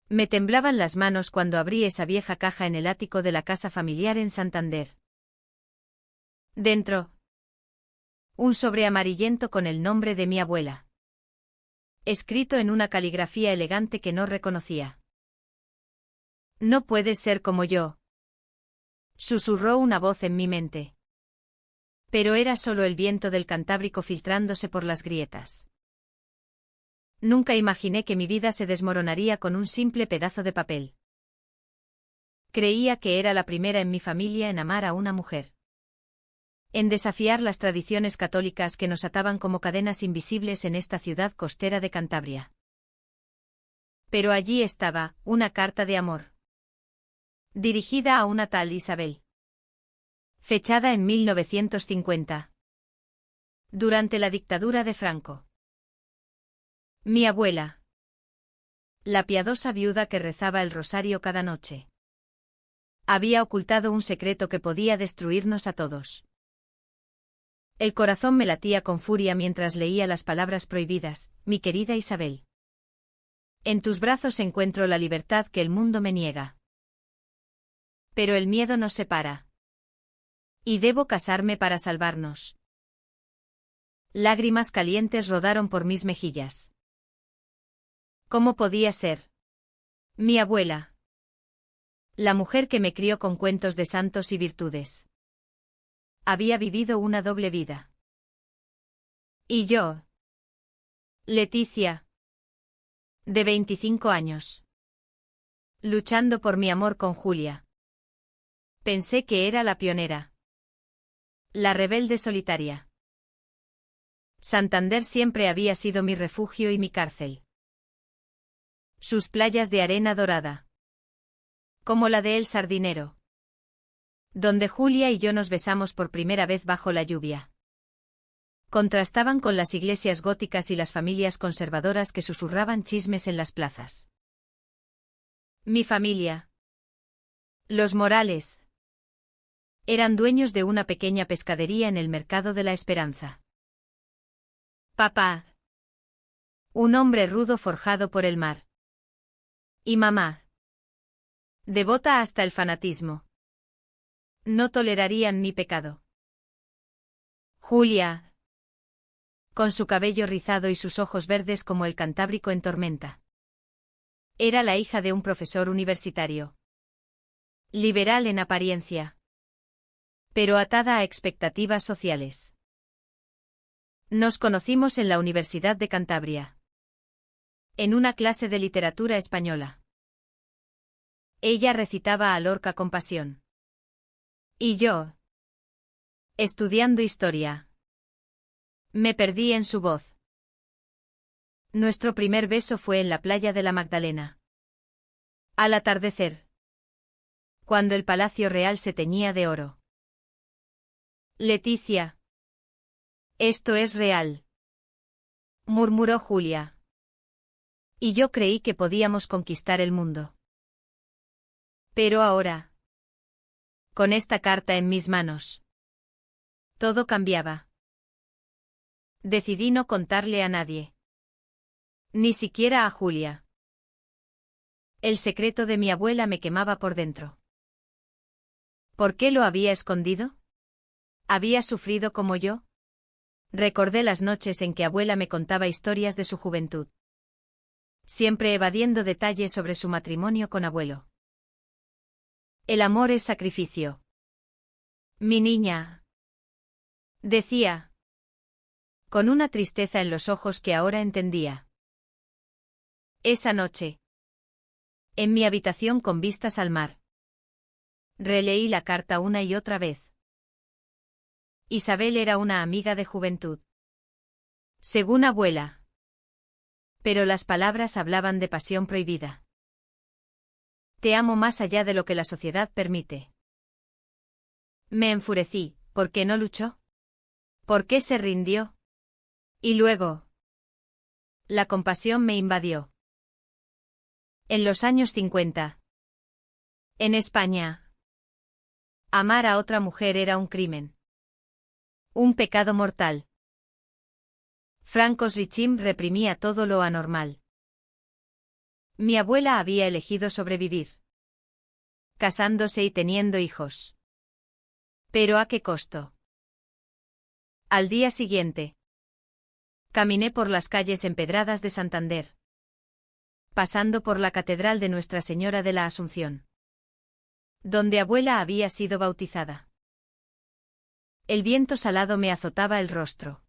Me temblaban las manos cuando abrí esa vieja caja en el ático de la casa familiar en Santander. Dentro, un sobre amarillento con el nombre de mi abuela, escrito en una caligrafía elegante que no reconocía. No puedes ser como yo, susurró una voz en mi mente. Pero era solo el viento del Cantábrico filtrándose por las grietas. Nunca imaginé que mi vida se desmoronaría con un simple pedazo de papel. Creía que era la primera en mi familia en amar a una mujer, en desafiar las tradiciones católicas que nos ataban como cadenas invisibles en esta ciudad costera de Cantabria. Pero allí estaba, una carta de amor, dirigida a una tal Isabel. Fechada en 1950. Durante la dictadura de Franco. Mi abuela. La piadosa viuda que rezaba el rosario cada noche. Había ocultado un secreto que podía destruirnos a todos. El corazón me latía con furia mientras leía las palabras prohibidas, mi querida Isabel. En tus brazos encuentro la libertad que el mundo me niega. Pero el miedo nos separa. Y debo casarme para salvarnos. Lágrimas calientes rodaron por mis mejillas. ¿Cómo podía ser? Mi abuela. La mujer que me crió con cuentos de santos y virtudes. Había vivido una doble vida. ¿Y yo? Leticia. De 25 años. Luchando por mi amor con Julia. Pensé que era la pionera. La rebelde solitaria. Santander siempre había sido mi refugio y mi cárcel. Sus playas de arena dorada. Como la de El Sardinero. Donde Julia y yo nos besamos por primera vez bajo la lluvia. Contrastaban con las iglesias góticas y las familias conservadoras que susurraban chismes en las plazas. Mi familia. Los Morales. Eran dueños de una pequeña pescadería en el Mercado de la Esperanza. Papá. Un hombre rudo forjado por el mar. Y mamá. Devota hasta el fanatismo. No tolerarían mi pecado. Julia. Con su cabello rizado y sus ojos verdes como el Cantábrico en tormenta. Era la hija de un profesor universitario. Liberal en apariencia. Pero atada a expectativas sociales. Nos conocimos en la Universidad de Cantabria. En una clase de literatura española. Ella recitaba a Lorca con pasión. Y yo, estudiando historia, me perdí en su voz. Nuestro primer beso fue en la playa de la Magdalena. Al atardecer. Cuando el Palacio Real se teñía de oro. Leticia. Esto es real. Murmuró Julia. Y yo creí que podíamos conquistar el mundo. Pero ahora, con esta carta en mis manos, todo cambiaba. Decidí no contarle a nadie. Ni siquiera a Julia. El secreto de mi abuela me quemaba por dentro. ¿Por qué lo había escondido? ¿Había sufrido como yo? Recordé las noches en que abuela me contaba historias de su juventud. Siempre evadiendo detalles sobre su matrimonio con abuelo. El amor es sacrificio. Mi niña. Decía. Con una tristeza en los ojos que ahora entendía. Esa noche. En mi habitación con vistas al mar. Releí la carta una y otra vez. Isabel era una amiga de juventud. Según abuela. Pero las palabras hablaban de pasión prohibida. Te amo más allá de lo que la sociedad permite. Me enfurecí. ¿Por qué no luchó? ¿Por qué se rindió? Y luego. La compasión me invadió. En los años 50. En España. Amar a otra mujer era un crimen. Un pecado mortal. Franco's regime reprimía todo lo anormal. Mi abuela había elegido sobrevivir, casándose y teniendo hijos. ¿Pero a qué costo? Al día siguiente, caminé por las calles empedradas de Santander, pasando por la Catedral de Nuestra Señora de la Asunción, donde abuela había sido bautizada. El viento salado me azotaba el rostro,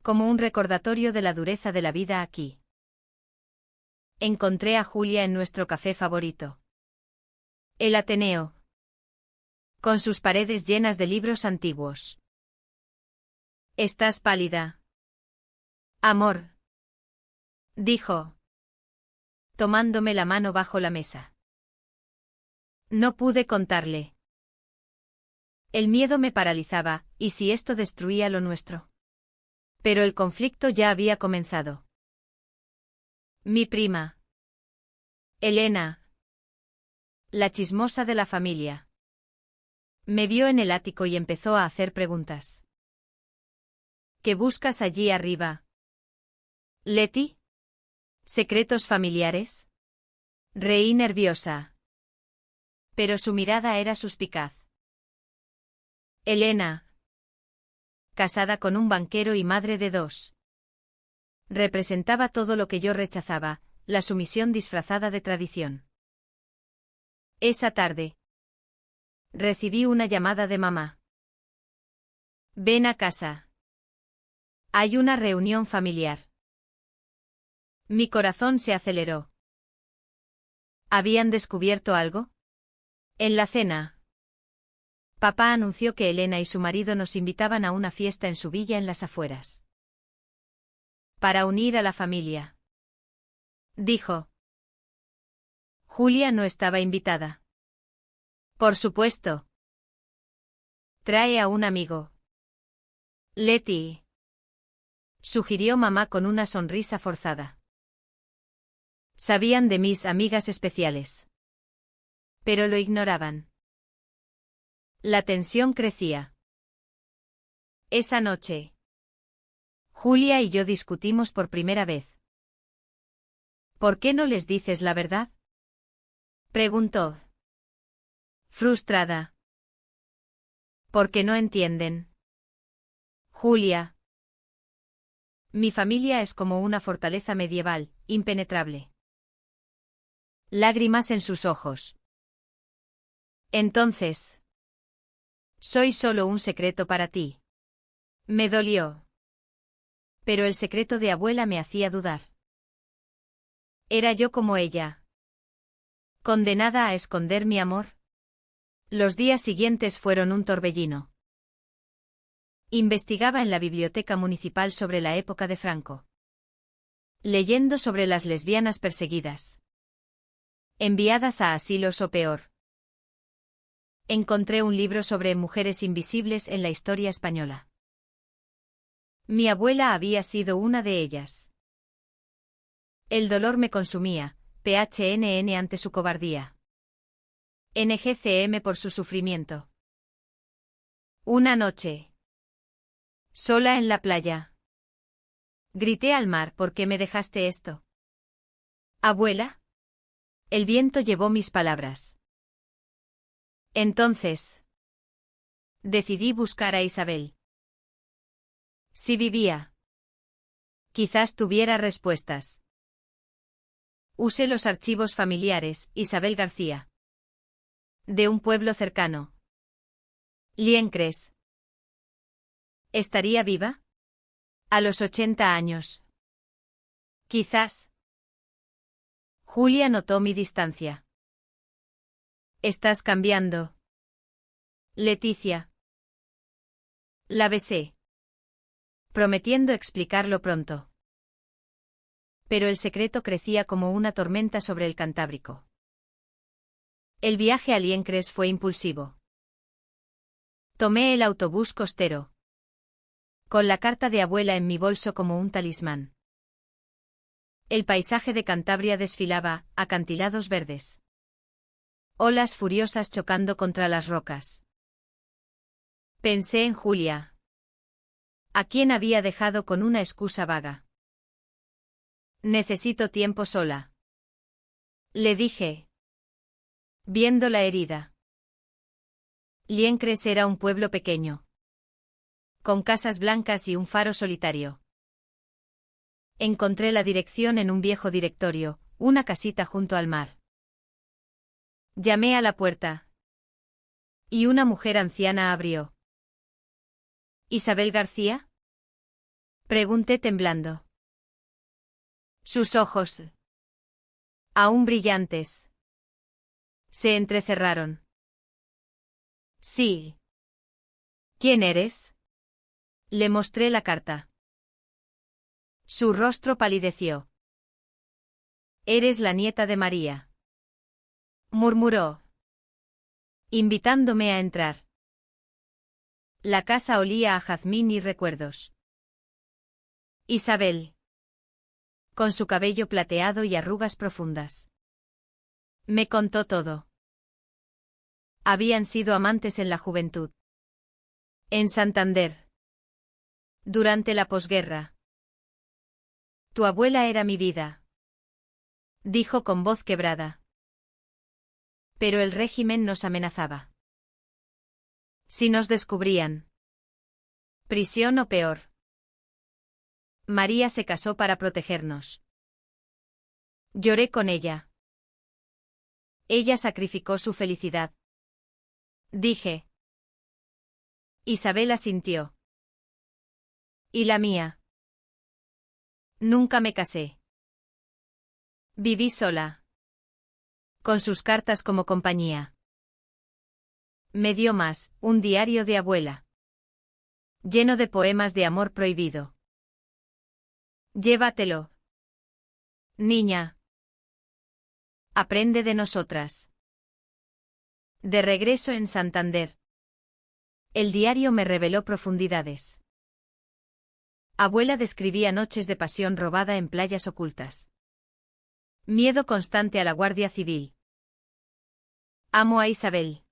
como un recordatorio de la dureza de la vida aquí. Encontré a Julia en nuestro café favorito, el Ateneo, con sus paredes llenas de libros antiguos. «Estás pálida, amor», dijo, tomándome la mano bajo la mesa. No pude contarle. El miedo me paralizaba, ¿y si esto destruía lo nuestro? Pero el conflicto ya había comenzado. Mi prima, Elena, la chismosa de la familia, me vio en el ático y empezó a hacer preguntas. ¿Qué buscas allí arriba, Leti? ¿Secretos familiares? Reí nerviosa. Pero su mirada era suspicaz. Elena, casada con un banquero y madre de dos, representaba todo lo que yo rechazaba, la sumisión disfrazada de tradición. Esa tarde, recibí una llamada de mamá. Ven a casa. Hay una reunión familiar. Mi corazón se aceleró. ¿Habían descubierto algo? En la cena, papá anunció que Elena y su marido nos invitaban a una fiesta en su villa en las afueras. Para unir a la familia, dijo. Julia no estaba invitada. Por supuesto. Trae a un amigo. Leti, sugirió mamá con una sonrisa forzada. Sabían de mis amigas especiales, pero lo ignoraban. La tensión crecía. Esa noche, Julia y yo discutimos por primera vez. ¿Por qué no les dices la verdad?, preguntó, frustrada. Porque no entienden. Julia. Mi familia es como una fortaleza medieval, impenetrable. Lágrimas en sus ojos. Entonces, soy solo un secreto para ti. Me dolió. Pero el secreto de abuela me hacía dudar. ¿Era yo como ella, condenada a esconder mi amor? Los días siguientes fueron un torbellino. Investigaba en la biblioteca municipal sobre la época de Franco, leyendo sobre las lesbianas perseguidas, enviadas a asilos o peor. Encontré un libro sobre mujeres invisibles en la historia española. Mi abuela había sido una de ellas. El dolor me consumía, PHNN ante su cobardía. NGCM por su sufrimiento. Una noche, sola en la playa, grité al mar: ¿por qué me dejaste esto? Abuela. El viento llevó mis palabras. Entonces, decidí buscar a Isabel. Si vivía, quizás tuviera respuestas. Usé los archivos familiares: Isabel García, de un pueblo cercano, Liencres. ¿Estaría viva? A los 80 años. Quizás. Julia notó mi distancia. Estás cambiando, Leticia. La besé, prometiendo explicarlo pronto. Pero el secreto crecía como una tormenta sobre el Cantábrico. El viaje a Liencres fue impulsivo. Tomé el autobús costero, con la carta de abuela en mi bolso como un talismán. El paisaje de Cantabria desfilaba, acantilados verdes, olas furiosas chocando contra las rocas. Pensé en Julia, a quien había dejado con una excusa vaga. Necesito tiempo sola, Le dije, viendo la herida. Liencres era un pueblo pequeño, con casas blancas y un faro solitario. Encontré la dirección en un viejo directorio, una casita junto al mar. Llamé a la puerta. Y una mujer anciana abrió. ¿Isabel García? Pregunté temblando. Sus ojos, aún brillantes, se entrecerraron. Sí. ¿Quién eres? Le mostré la carta. Su rostro palideció. Eres la nieta de María, murmuró, invitándome a entrar. La casa olía a jazmín y recuerdos. Isabel, con su cabello plateado y arrugas profundas. Me contó todo. Habían sido amantes en la juventud. En Santander. Durante la posguerra. Tu abuela era mi vida, dijo con voz quebrada. Pero el régimen nos amenazaba. Si nos descubrían. Prisión o peor. María se casó para protegernos. Lloré con ella. Ella sacrificó su felicidad. Dije. Isabel asintió. ¿Y la mía? Nunca me casé. Viví sola. Con sus cartas como compañía. Me dio más, un diario de abuela. Lleno de poemas de amor prohibido. Llévatelo. Niña. Aprende de nosotras. De regreso en Santander. El diario me reveló profundidades. Abuela describía noches de pasión robada en playas ocultas. Miedo constante a la Guardia Civil. Amo a Isabel.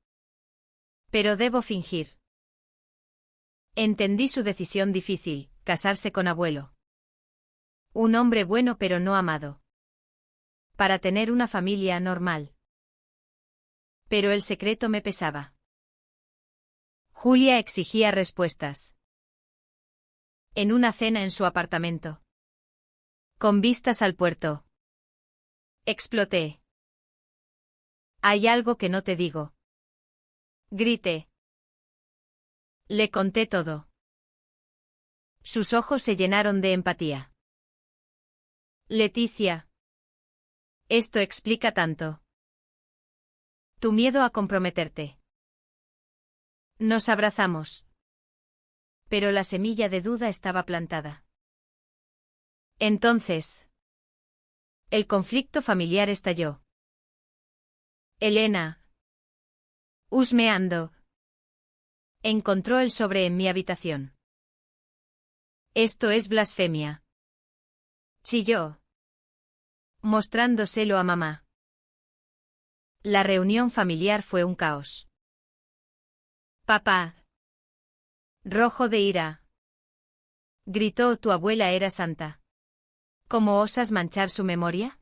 Pero debo fingir. Entendí su decisión difícil, casarse con abuelo. Un hombre bueno pero no amado. Para tener una familia normal. Pero el secreto me pesaba. Julia exigía respuestas. En una cena en su apartamento. Con vistas al puerto. Exploté. Hay algo que no te digo. Grité. Le conté todo. Sus ojos se llenaron de empatía. Leticia. Esto explica tanto. Tu miedo a comprometerte. Nos abrazamos. Pero la semilla de duda estaba plantada. Entonces. El conflicto familiar estalló. Elena. Husmeando. Encontró el sobre en mi habitación. Esto es blasfemia. Chilló. Mostrándoselo a mamá. La reunión familiar fue un caos. Papá. Rojo de ira. Gritó: tu abuela era santa. ¿Cómo osas manchar su memoria?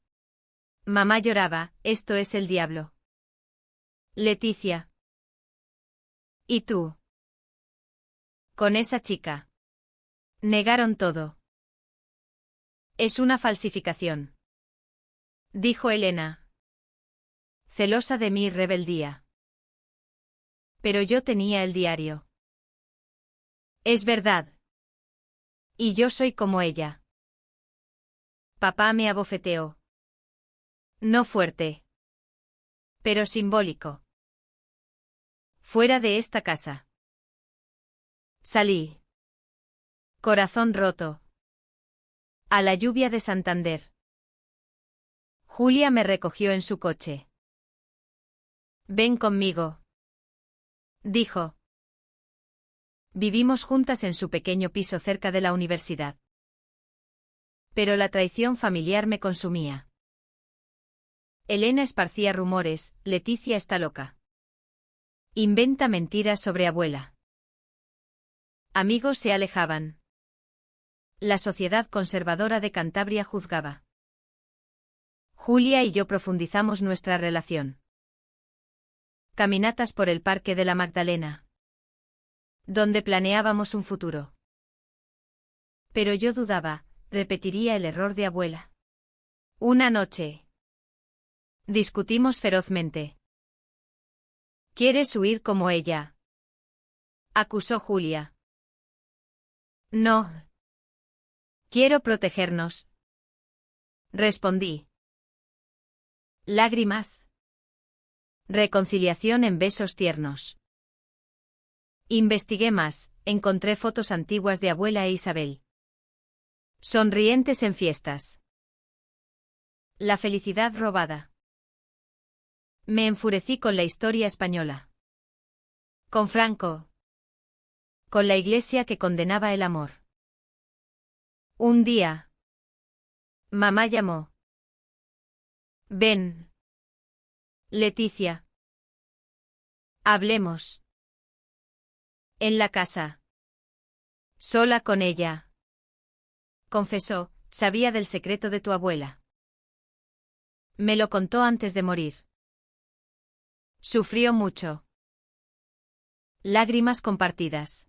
Mamá lloraba: esto es el diablo. Leticia. ¿Y tú? Con esa chica. Negaron todo. Es una falsificación. Dijo Elena. Celosa de mi rebeldía. Pero yo tenía el diario. Es verdad. Y yo soy como ella. Papá me abofeteó. No fuerte. Pero simbólico. Fuera de esta casa. Salí. Corazón roto. A la lluvia de Santander. Julia me recogió en su coche. Ven conmigo. Dijo. Vivimos juntas en su pequeño piso cerca de la universidad. Pero la traición familiar me consumía. Elena esparcía rumores: Leticia está loca. Inventa mentiras sobre abuela. Amigos se alejaban. La sociedad conservadora de Cantabria juzgaba. Julia y yo profundizamos nuestra relación. Caminatas por el Parque de la Magdalena, donde planeábamos un futuro. Pero yo dudaba, repetiría el error de abuela. Una noche. Discutimos ferozmente. ¿Quieres huir como ella?, acusó Julia. No. Quiero protegernos, respondí. Lágrimas. Reconciliación en besos tiernos. Investigué más, encontré fotos antiguas de abuela e Isabel. Sonrientes en fiestas. La felicidad robada. Me enfurecí con la historia española. Con Franco. Con la Iglesia que condenaba el amor. Un día. Mamá llamó. Ven. Leticia. Hablemos. En la casa. Sola con ella. Confesó, sabía del secreto de tu abuela. Me lo contó antes de morir. Sufrió mucho. Lágrimas compartidas.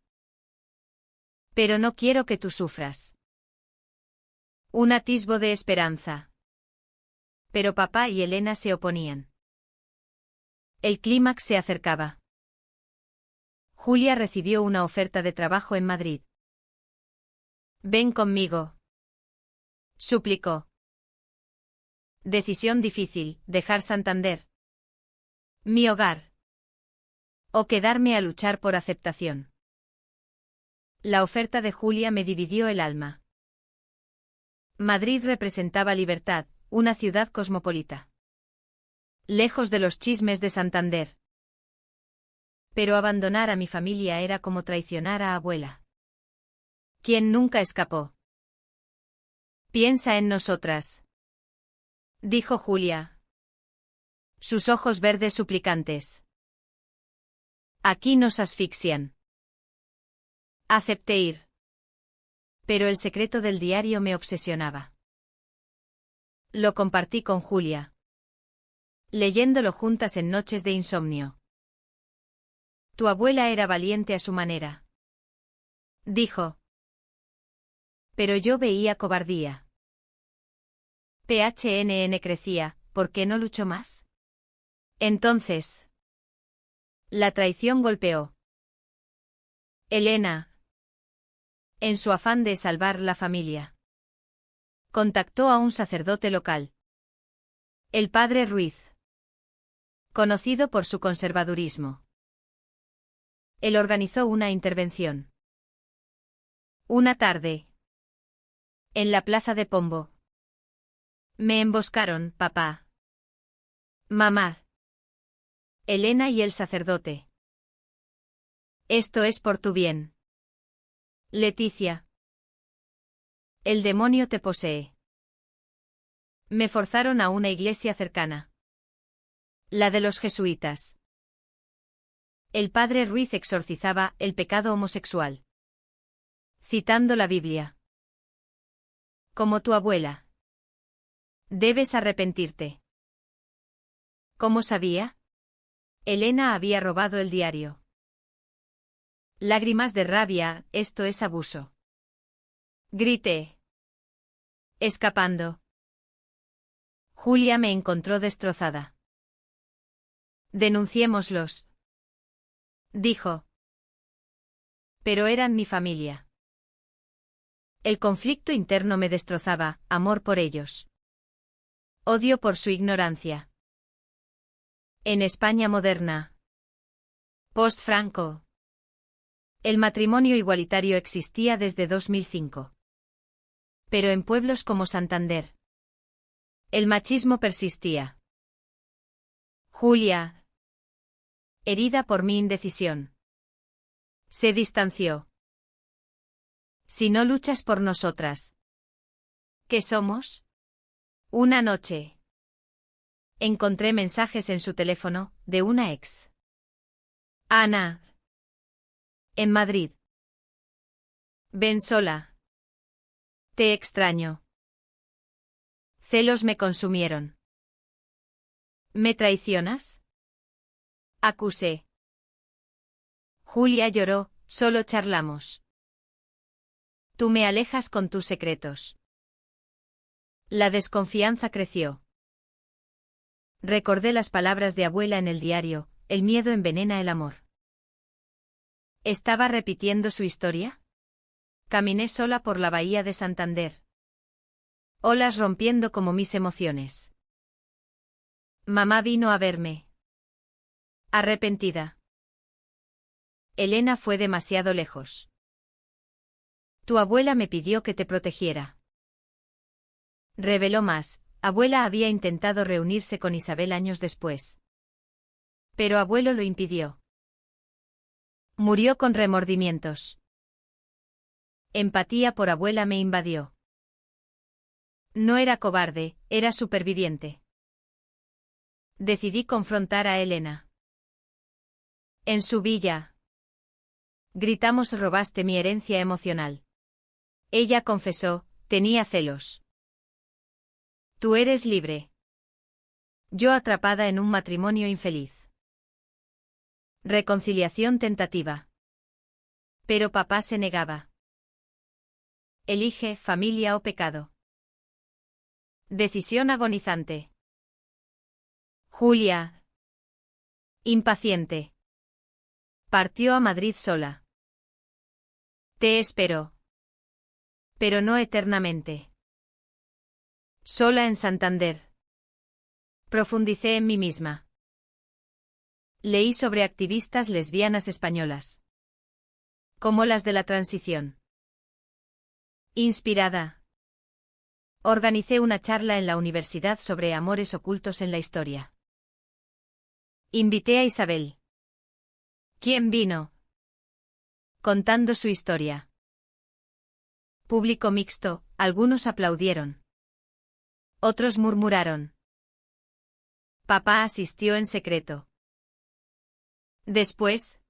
Pero no quiero que tú sufras. Un atisbo de esperanza. Pero papá y Elena se oponían. El clímax se acercaba. Julia recibió una oferta de trabajo en Madrid. Ven conmigo, suplicó. Decisión difícil, dejar Santander. Mi hogar. O quedarme a luchar por aceptación. La oferta de Julia me dividió el alma. Madrid representaba libertad, una ciudad cosmopolita. Lejos de los chismes de Santander. Pero abandonar a mi familia era como traicionar a abuela. ¿Quién nunca escapó? Piensa en nosotras, dijo Julia. Sus ojos verdes suplicantes. Aquí nos asfixian. Acepté ir. Pero el secreto del diario me obsesionaba. Lo compartí con Julia. Leyéndolo juntas en noches de insomnio. Tu abuela era valiente a su manera, dijo. Pero yo veía cobardía. PHNN crecía, ¿por qué no luchó más? Entonces. La traición golpeó. Elena. En su afán de salvar la familia. Contactó a un sacerdote local. El padre Ruiz. Conocido por su conservadurismo. Él organizó una intervención. Una tarde. En la plaza de Pombo. Me emboscaron, papá. Mamá. Elena y el sacerdote. Esto es por tu bien. Leticia. El demonio te posee. Me forzaron a una iglesia cercana. La de los jesuitas. El padre Ruiz exorcizaba el pecado homosexual. Citando la Biblia. Como tu abuela. Debes arrepentirte. ¿Cómo sabía? Elena había robado el diario. Lágrimas de rabia, esto es abuso. Grité. Escapando. Julia me encontró destrozada. Denunciémoslos, dijo. Pero eran mi familia. El conflicto interno me destrozaba, amor por ellos. Odio por su ignorancia. En España moderna. Post-Franco. El matrimonio igualitario existía desde 2005. Pero en pueblos como Santander. El machismo persistía. Julia. Herida por mi indecisión. Se distanció. Si no luchas por nosotras. ¿Qué somos? Una noche. Encontré mensajes en su teléfono, de una ex. Ana. En Madrid. Ven sola. Te extraño. Celos me consumieron. ¿Me traicionas? Acusé. Julia lloró, solo charlamos. Tú me alejas con tus secretos. La desconfianza creció. Recordé las palabras de abuela en el diario, el miedo envenena el amor. ¿Estaba repitiendo su historia? Caminé sola por la bahía de Santander. Olas rompiendo como mis emociones. Mamá vino a verme. Arrepentida. Elena fue demasiado lejos. Tu abuela me pidió que te protegiera. Reveló más, abuela había intentado reunirse con Isabel años después. Pero abuelo lo impidió. Murió con remordimientos. Empatía por abuela me invadió. No era cobarde, era superviviente. Decidí confrontar a Elena. En su villa. Gritamos, robaste mi herencia emocional. Ella confesó, tenía celos. Tú eres libre. Yo atrapada en un matrimonio infeliz. Reconciliación tentativa. Pero papá se negaba. Elige familia o pecado. Decisión agonizante. Julia. Impaciente. Partió a Madrid sola. Te espero. Pero no eternamente. Sola en Santander. Profundicé en mí misma. Leí sobre activistas lesbianas españolas. Como las de la transición. Inspirada. Organicé una charla en la universidad sobre amores ocultos en la historia. Invité a Isabel. ¿Quién vino? Contando su historia. Público mixto, algunos aplaudieron. Otros murmuraron. Papá asistió en secreto. Después.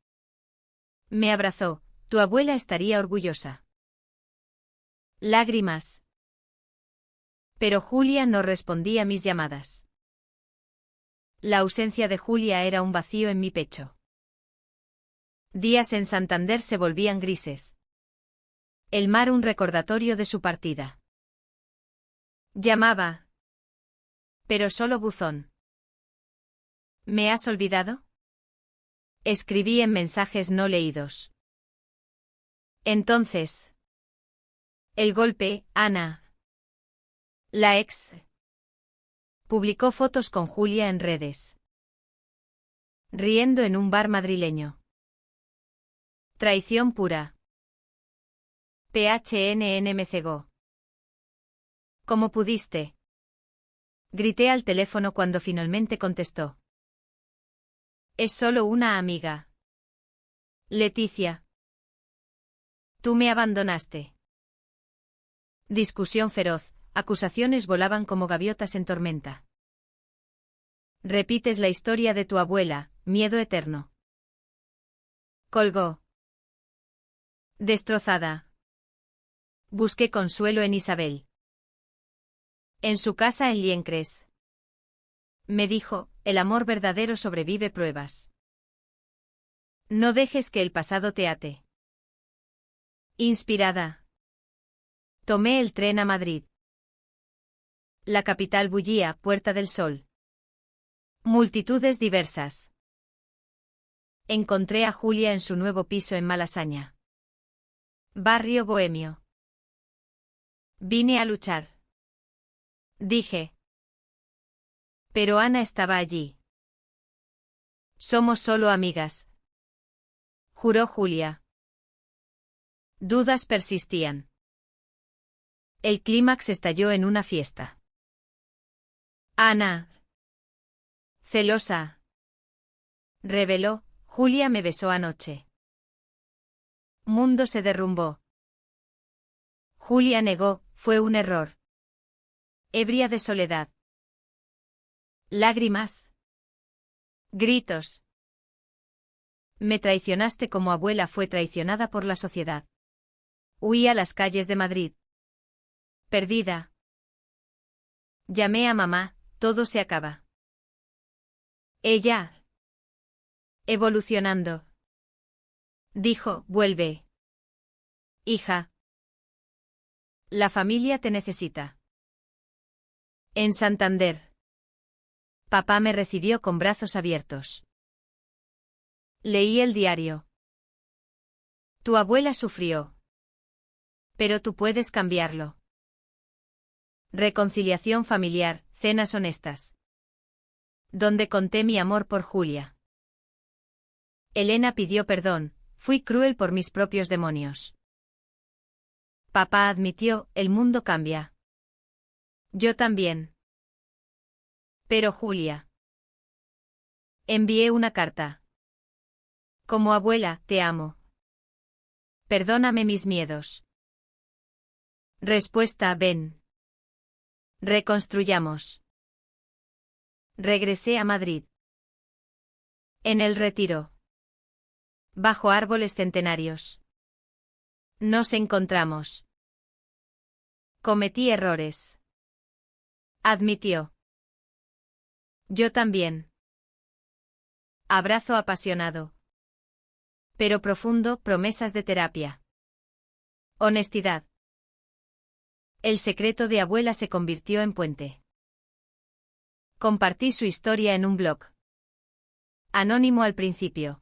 Me abrazó, tu abuela estaría orgullosa. Lágrimas. Pero Julia no respondía a mis llamadas. La ausencia de Julia era un vacío en mi pecho. Días en Santander se volvían grises. El mar un recordatorio de su partida. Llamaba. Pero solo buzón. ¿Me has olvidado? Escribí en mensajes no leídos. Entonces. El golpe, Ana. La ex. Publicó fotos con Julia en redes. Riendo en un bar madrileño. Traición pura. PHNN me cegó. ¿Cómo pudiste? Grité al teléfono cuando finalmente contestó. Es solo una amiga. Leticia. Tú me abandonaste. Discusión feroz, acusaciones volaban como gaviotas en tormenta. Repites la historia de tu abuela, miedo eterno. Colgó. Destrozada. Busqué consuelo en Isabel. En su casa en Liencres. Me dijo, el amor verdadero sobrevive pruebas. No dejes que el pasado te ate. Inspirada. Tomé el tren a Madrid. La capital bullía, Puerta del Sol. Multitudes diversas. Encontré a Julia en su nuevo piso en Malasaña. Barrio bohemio. Vine a luchar. Dije. Pero Ana estaba allí. Somos solo amigas. Juró Julia. Dudas persistían. El clímax estalló en una fiesta. Ana. Celosa. Reveló, Julia me besó anoche. Mundo se derrumbó. Julia negó, fue un error. Ebria de soledad. Lágrimas. Gritos. Me traicionaste como abuela fue traicionada por la sociedad. Huí a las calles de Madrid. Perdida. Llamé a mamá, todo se acaba. Ella. Evolucionando. Dijo, vuelve. Hija. La familia te necesita. En Santander. Papá me recibió con brazos abiertos. Leí el diario. Tu abuela sufrió. Pero tú puedes cambiarlo. Reconciliación familiar, cenas honestas. Donde conté mi amor por Julia. Elena pidió perdón, fui cruel por mis propios demonios. Papá admitió, el mundo cambia. Yo también. Pero Julia. Envié una carta. Como abuela, te amo. Perdóname mis miedos. Respuesta, ven. Reconstruyamos. Regresé a Madrid. En el Retiro. Bajo árboles centenarios. Nos encontramos. Cometí errores. Admitió. Yo también. Abrazo apasionado. Pero profundo, promesas de terapia. Honestidad. El secreto de abuela se convirtió en puente. Compartí su historia en un blog. Anónimo al principio.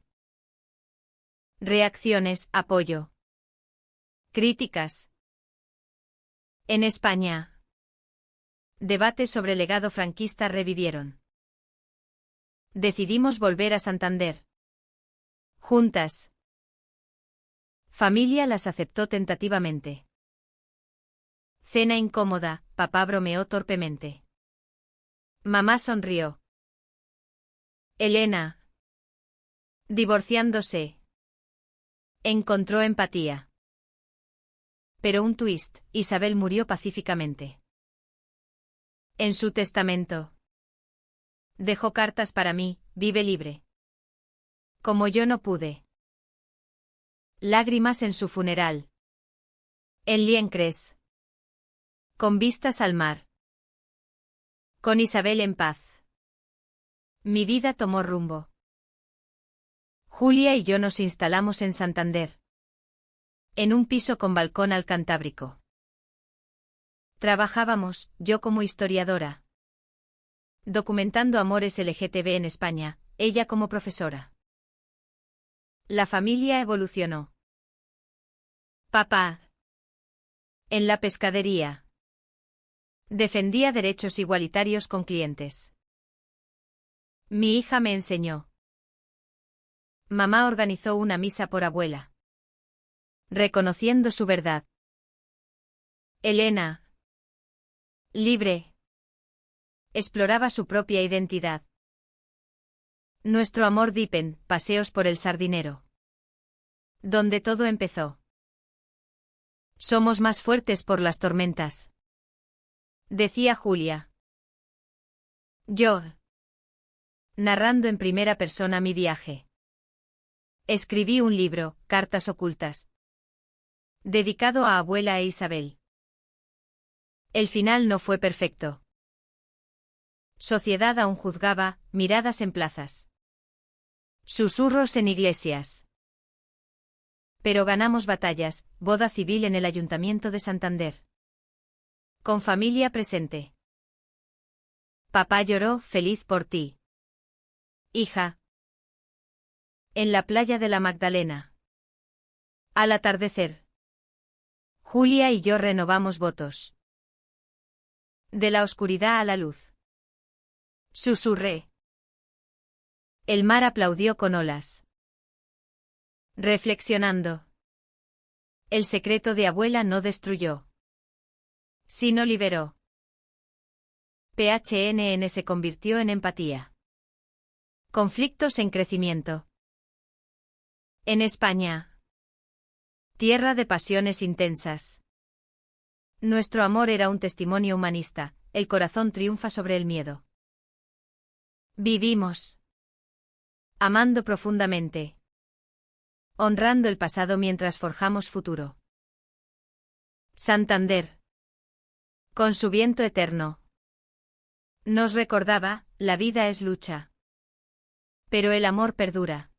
Reacciones, apoyo. Críticas. En España. Debates sobre el legado franquista revivieron. Decidimos volver a Santander. Juntas. Familia las aceptó tentativamente. Cena incómoda, papá bromeó torpemente. Mamá sonrió. Elena. Divorciándose. Encontró empatía. Pero un twist, Isabel murió pacíficamente. En su testamento. Dejó cartas para mí, vive libre. Como yo no pude. Lágrimas en su funeral. En Liencres. Con vistas al mar. Con Isabel en paz. Mi vida tomó rumbo. Julia y yo nos instalamos en Santander. En un piso con balcón al Cantábrico. Trabajábamos, yo como historiadora. Documentando amores LGTB en España, ella como profesora. La familia evolucionó. Papá. En la pescadería. Defendía derechos igualitarios con clientes. Mi hija me enseñó. Mamá organizó una misa por abuela. Reconociendo su verdad. Elena. Libre. Exploraba su propia identidad. Nuestro amor Dipen, paseos por el Sardinero. Donde todo empezó. Somos más fuertes por las tormentas. Decía Julia. Yo. Narrando en primera persona mi viaje. Escribí un libro, Cartas ocultas. Dedicado a abuela e Isabel. El final no fue perfecto. Sociedad aún juzgaba, miradas en plazas. Susurros en iglesias. Pero ganamos batallas, boda civil en el Ayuntamiento de Santander. Con familia presente. Papá lloró, feliz por ti. Hija. En la playa de la Magdalena. Al atardecer. Julia y yo renovamos votos. De la oscuridad a la luz. Susurré. El mar aplaudió con olas. Reflexionando. El secreto de abuela no destruyó. Sino liberó. PHNN se convirtió en empatía. Conflictos en crecimiento. En España. Tierra de pasiones intensas. Nuestro amor era un testimonio humanista, el corazón triunfa sobre el miedo. Vivimos. Amando profundamente. Honrando el pasado mientras forjamos futuro. Santander. Con su viento eterno. Nos recordaba, la vida es lucha. Pero el amor perdura.